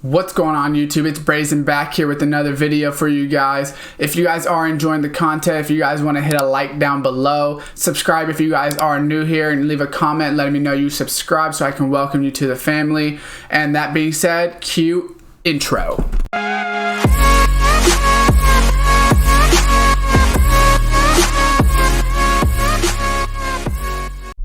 What's going on YouTube? It's Brayzon back here with another video for you guys. If you guys are enjoying the content, if you guys want to hit a like down below, subscribe if you guys are new here, and leave a comment letting me know you subscribe so I can welcome you to the family. And that being said, cue intro.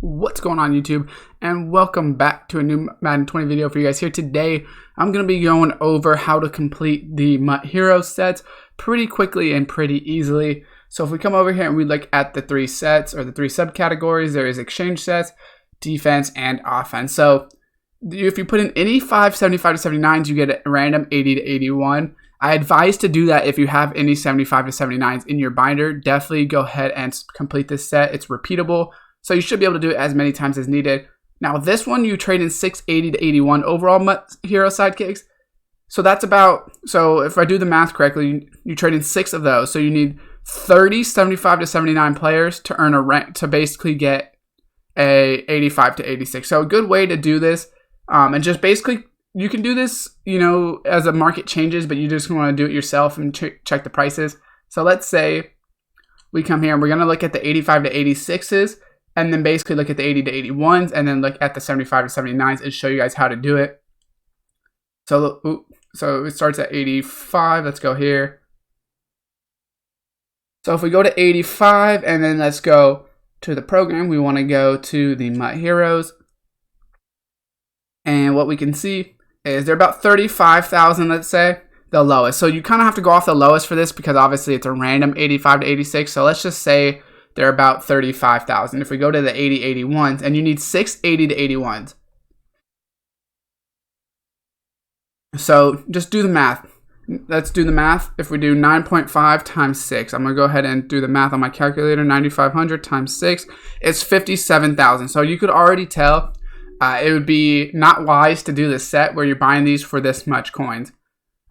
What's going on YouTube, and welcome back to a new Madden 20 video for you guys here. Today I'm going to be going over how to complete the MUT hero sets pretty quickly and pretty easily. So if we come over here and we look at the three sets or the three subcategories, there is exchange sets, defense, and offense. So if you put in any 5 75 to 79s, you get a random 80 to 81. I advise to do that if you have any 75 to 79s in your binder. Definitely go ahead and complete this set. It's repeatable, so you should be able to do it as many times as needed. Now this one, you trade in 6 80 to 81 overall MUT hero sidekicks. So that's about, so if I do the math correctly, you trade in 6 of those. So you need 30 75 to 79 players to earn a rank, to basically get a 85 to 86. So a good way to do this, and just basically, you can do this, you know, as the market changes, but you just want to do it yourself and check the prices. So let's say we come here and we're going to look at the 85 to 86s. And then basically look at the 80 to 81s, and then look at the 75 to 79s and show you guys how to do it. So it starts at 85. Let's go here. So if we go to 85, and then let's go to the program, we want to go to the MUT Heroes. And what we can see is they're about 35,000, let's say, the lowest. So you kind of have to go off the lowest for this because obviously it's a random 85 to 86. So let's just say they're about 35,000. If we go to the 80 81s, and you need 6 80 to 81s. So just do the math. Let's do the math. If we do 9.5 times 6, I'm going to go ahead and do the math on my calculator. 9,500 times 6 is 57,000. So you could already tell it would be not wise to do this set where you're buying these for this much coins.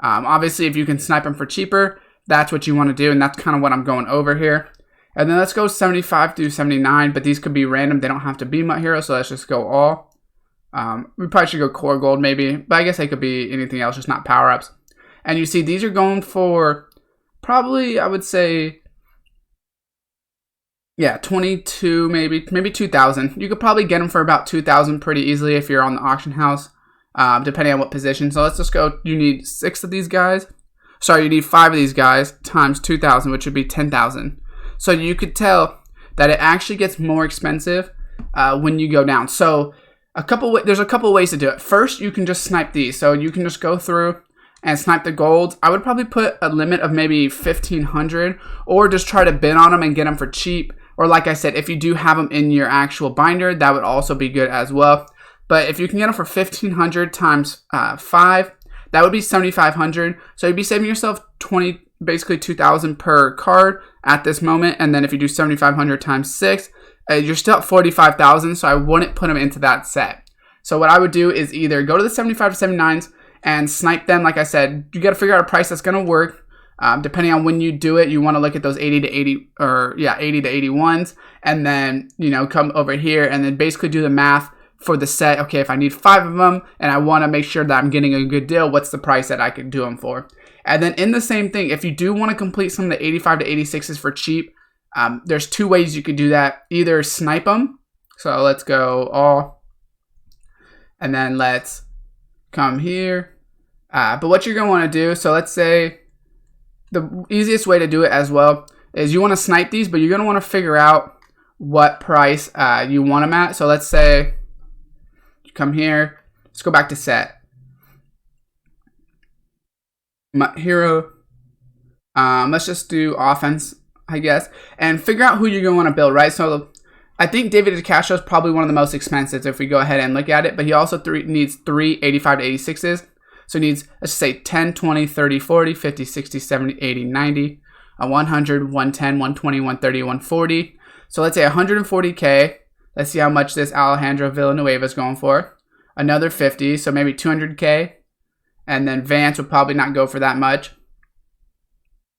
Obviously, if you can snipe them for cheaper, that's what you want to do, and that's kind of what I'm going over here. And then let's go 75 through 79, but these could be random. They don't have to be MUT hero, so let's just go all. We probably should go core gold maybe, but I guess they could be anything else, just not power-ups. And you see these are going for probably, I would say, yeah, 22, maybe 2,000. You could probably get them for about 2,000 pretty easily if you're on the auction house, depending on what position. So let's just go, you need 6 of these guys. Sorry, you need 5 of these guys times 2,000, which would be 10,000. So you could tell that it actually gets more expensive when you go down. So there's a couple ways to do it. First, you can just snipe these. So you can just go through and snipe the golds. I would probably put a limit of maybe 1,500, or just try to bid on them and get them for cheap. Or like I said, if you do have them in your actual binder, that would also be good as well. But if you can get them for 1,500 times 5, that would be 7,500. So you'd be saving yourself basically 2,000 per card at this moment. And then if you do 7,500 times 6, you're still at 45,000. So I wouldn't put them into that set. So what I would do is either go to the 75 to 79s and snipe them. Like I said, you got to figure out a price that's going to work. Depending on when you do it, you want to look at those 80 to 80 or 80 to 81s, and then, you know, come over here and then basically do the math for the set. Okay, if I need 5 of them and I want to make sure that I'm getting a good deal, what's the price that I could do them for? And then in the same thing, if you do want to complete some of the 85 to 86s for cheap, there's 2 ways you could do that. Either snipe them. So let's go all. And then let's come here. But what you're going to want to do, so let's say the easiest way to do it as well is you want to snipe these, but you're going to want to figure out what price you want them at. So let's say you come here. Let's go back to set. MUT hero. Let's just do offense, I guess, and figure out who you're going to want to build, right? So I think David DeCastro is probably one of the most expensive if we go ahead and look at it, but he also needs 3 85 to 86s. So he needs, let's say 10, 20, 30, 40, 50, 60, 70, 80, 90, 100, 110, 120, 130, 140. So let's say 140K. Let's see how much this Alejandro Villanueva is going for. Another 50, so maybe 200K. And then Vance would probably not go for that much.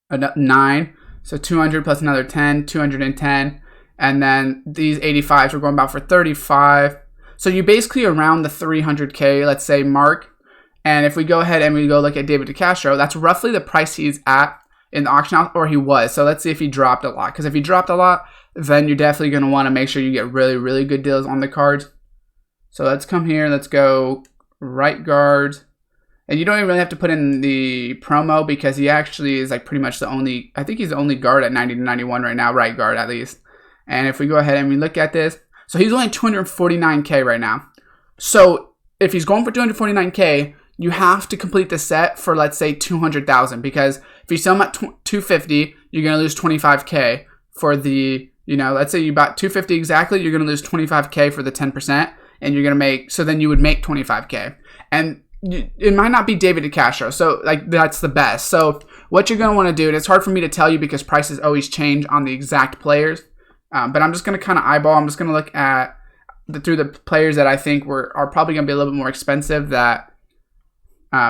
9. So 200 plus another 10, 210. And then these 85s we're going about for 35. So you basically around the 300K, let's say, mark. And if we go ahead and we go look at David DeCastro, that's roughly the price he's at in the auction house, or he was. So let's see if he dropped a lot. Because if he dropped a lot, then you're definitely going to want to make sure you get really, really good deals on the cards. So let's come here. Let's go right guard. And you don't even really have to put in the promo because he actually is like pretty much the only, I think he's the only guard at 90 to 91 right now, right guard at least. And if we go ahead and we look at this, so he's only 249K right now. So if he's going for 249K, you have to complete the set for, let's say, 200,000, because if you sell him at 250, you're going to lose 25K for the, you know, let's say you bought 250 exactly, you're going to lose 25K for the 10%, and you're going to make, so then you would make 25K. And it might not be David DeCastro, so like that's the best. So what you're going to want to do, and it's hard for me to tell you because prices always change on the exact players, but I'm just going to kind of eyeball. I'm just going to look at through the players that I think are probably going to be a little bit more expensive that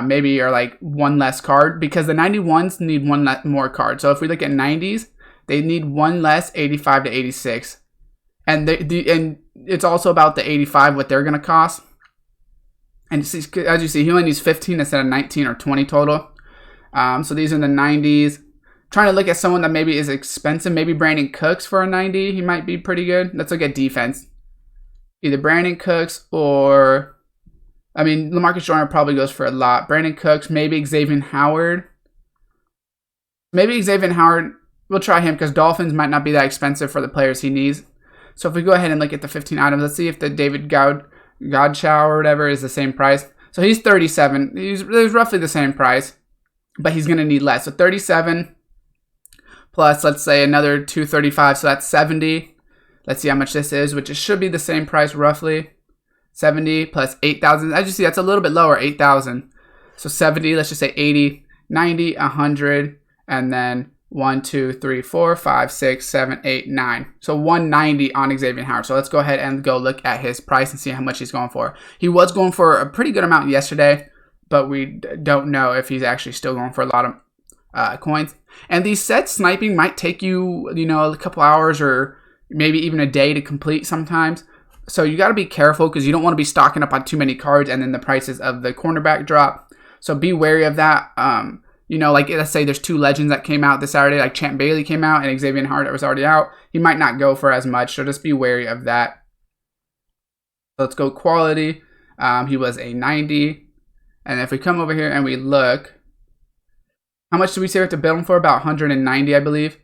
maybe are like one less card, because the 91s need one more card. So if we look at 90s, they need one less 85 to 86, and and it's also about the 85 what they're going to cost. And as you see, he only needs 15 instead of 19 or 20 total. So these are the 90s. Trying to look at someone that maybe is expensive. Maybe Brandon Cooks for a 90. He might be pretty good. Let's look at defense. Either Brandon Cooks or, I mean, LaMarcus Joyner probably goes for a lot. Brandon Cooks, maybe Xavier Howard. Maybe Xavier Howard, we'll try him because Dolphins might not be that expensive for the players he needs. So if we go ahead and look at the 15 items, let's see if the David Godchow or whatever is the same price. So he's 37. He's roughly the same price, but he's going to need less. So 37 plus, let's say, another 235. So that's 70. Let's see how much this is, which it should be the same price roughly. 70 plus 8,000. As you see, that's a little bit lower, 8,000. So 70, let's just say 80, 90, 100, and then 1, 2, 3, 4, 5, 6, 7, 8, 9. So 190 on Xavier Howard. So let's go ahead and go look at his price and see how much he's going for. He was going for a pretty good amount yesterday, but we don't know if he's actually still going for a lot of coins. And these sets sniping might take you, you know, a couple hours or maybe even a day to complete sometimes. So you got to be careful because you don't want to be stocking up on too many cards and then the prices of the cornerback drop. So be wary of that. You know, like let's say there's 2 legends that came out this Saturday, like Champ Bailey came out and Xavier Howard was already out. He might not go for as much, so just be wary of that. So let's go quality. He was a 90. And if we come over here and we look, how much do we say we have to build him for? About 190, I believe.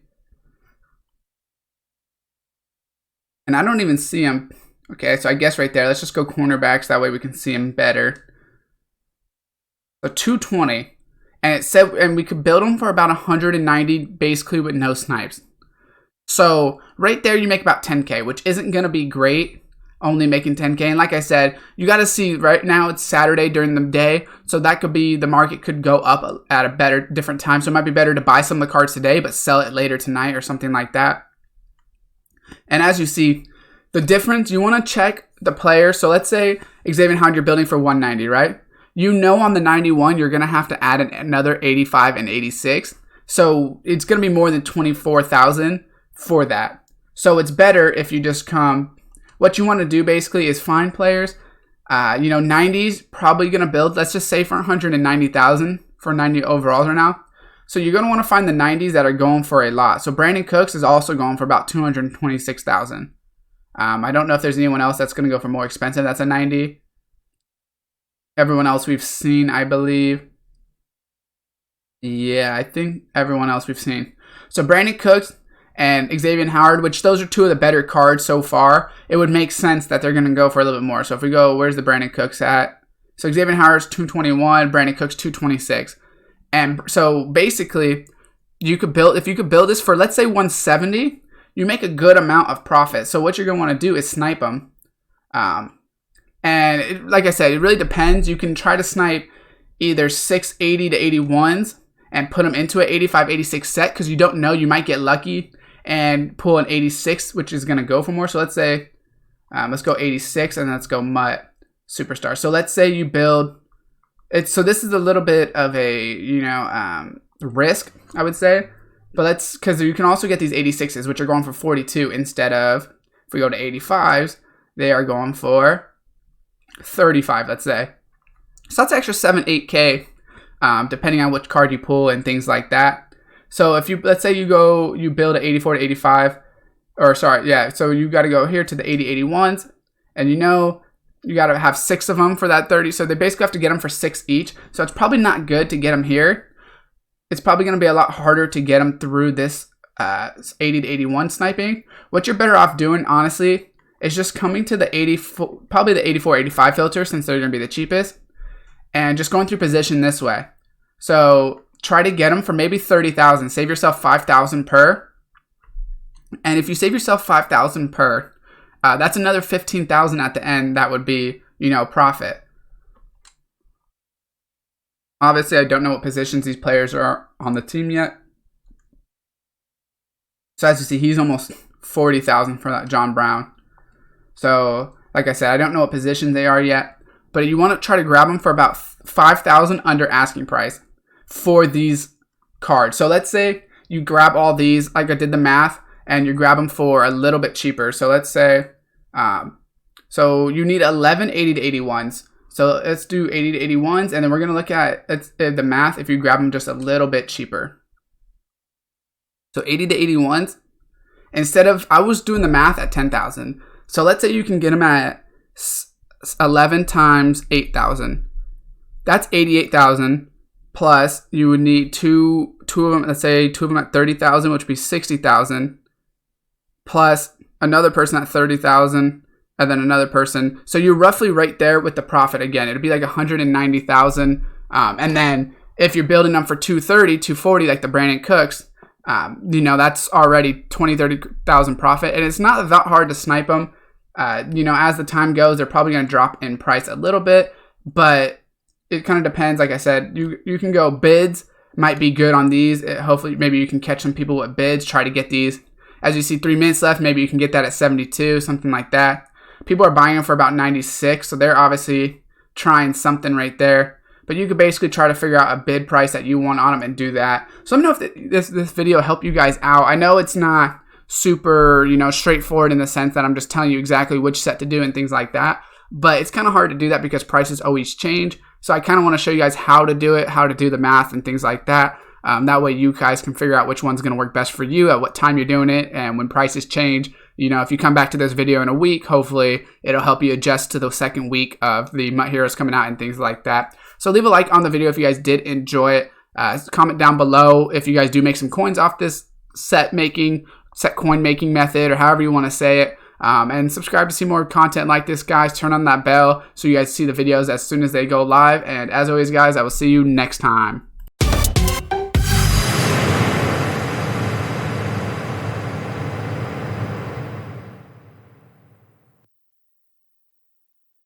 And I don't even see him. Okay, so I guess right there, let's just go cornerbacks. That way we can see him better. So 220. And it said, and we could build them for about 190, basically with no snipes. So right there, you make about 10K, which isn't going to be great, only making 10K. And like I said, you got to see right now it's Saturday during the day. So that could be, the market could go up at a different time. So it might be better to buy some of the cards today, but sell it later tonight or something like that. And as you see, the difference, you want to check the player. So let's say Xavier Howard, you're building for 190, right? You know on the 91, you're going to have to add another 85 and 86. So it's going to be more than 24,000 for that. So it's better if you just come. What you want to do basically is find players. You know, 90s probably going to build, let's just say for 190,000 for 90 overalls right now. So you're going to want to find the 90s that are going for a lot. So Brandon Cooks is also going for about 226,000. I don't know if there's anyone else that's going to go for more expensive. That's a 90. Everyone else we've seen, I believe. Yeah, I think everyone else we've seen. So Brandon Cooks and Xavier Howard, which those are 2 of the better cards so far, it would make sense that they're going to go for a little bit more. So if we go, where's the Brandon Cooks at? So Xavier Howard's 221, Brandon Cooks 226. And so basically, you could build, if you could build this for, let's say 170, you make a good amount of profit. So what you're going to want to do is snipe them. Like I said, it really depends. You can try to snipe either 680 to 81s and put them into an 85, 86 set because you don't know. You might get lucky and pull an 86, which is going to go for more. So let's say, let's go 86 and let's go MUT Superstar. So let's say you build it. So this is a little bit of a, you know, risk, I would say. But because you can also get these 86s, which are going for 42 instead of, if we go to 85s, they are going for 35, let's say. So that's extra 7-8K, depending on which card you pull and things like that. So if you, let's say you build an 84 to 85, or sorry, yeah, so you got to go here to the 80-81s, and you got to have 6 of them for that 30. So they basically have to get them for 6 each. So it's probably not good to get them here. It's probably going to be a lot harder to get them through this 80 to 81 sniping. What you're better off doing, honestly, is just coming to the 84, probably the 84-85 filter, since they're going to be the cheapest, and just going through position this way. So try to get them for maybe 30,000. Save yourself 5,000 per. And if you save yourself 5,000 per, that's another 15,000 at the end. That would be, profit. Obviously, I don't know what positions these players are on the team yet. So as you see, he's almost 40,000 for that John Brown. So like I said, I don't know what positions they are yet, but you want to try to grab them for about 5,000 under asking price for these cards. So let's say you grab all these, like I did the math, and you grab them for a little bit cheaper. So let's say, so you need 11 80 to 81s. So let's do 80 to 81s, and then we're going to look at the math if you grab them just a little bit cheaper. So 80 to 81s, instead of, I was doing the math at 10,000. So let's say you can get them at 11 times 8,000. That's 88,000, plus you would need two of them, let's say 2 of them at 30,000, which would be 60,000, plus another person at 30,000. And then another person. So you're roughly right there with the profit again. It'd be like 190,000. And then if you're building them for 230, 240, like the Brandon Cooks, that's already 20, 30,000 profit. And it's not that hard to snipe them. As the time goes, they're probably going to drop in price a little bit, but it kind of depends. Like I said, you can go bids, might be good on these. Hopefully, maybe you can catch some people with bids, try to get these. As you see, 3 minutes left, maybe you can get that at 72, something like that. People are buying them for about 96, so they're obviously trying something right there. But you could basically try to figure out a bid price that you want on them and do that. So let me know if this video helped you guys out. I know it's not super, straightforward in the sense that I'm just telling you exactly which set to do and things like that. But it's kind of hard to do that because prices always change. So I kind of want to show you guys how to do it, how to do the math and things like that. That way you guys can figure out which one's going to work best for you at what time you're doing it, and when prices change. If you come back to this video in a week, hopefully it'll help you adjust to the second week of the MUT Heroes coming out and things like that. So leave a like on the video if you guys did enjoy it. Comment down below if you guys do make some coins off this set coin making method, or however you want to say it. And subscribe to see more content like this, guys. Turn on that bell so you guys see the videos as soon as they go live. And as always, guys, I will see you next time.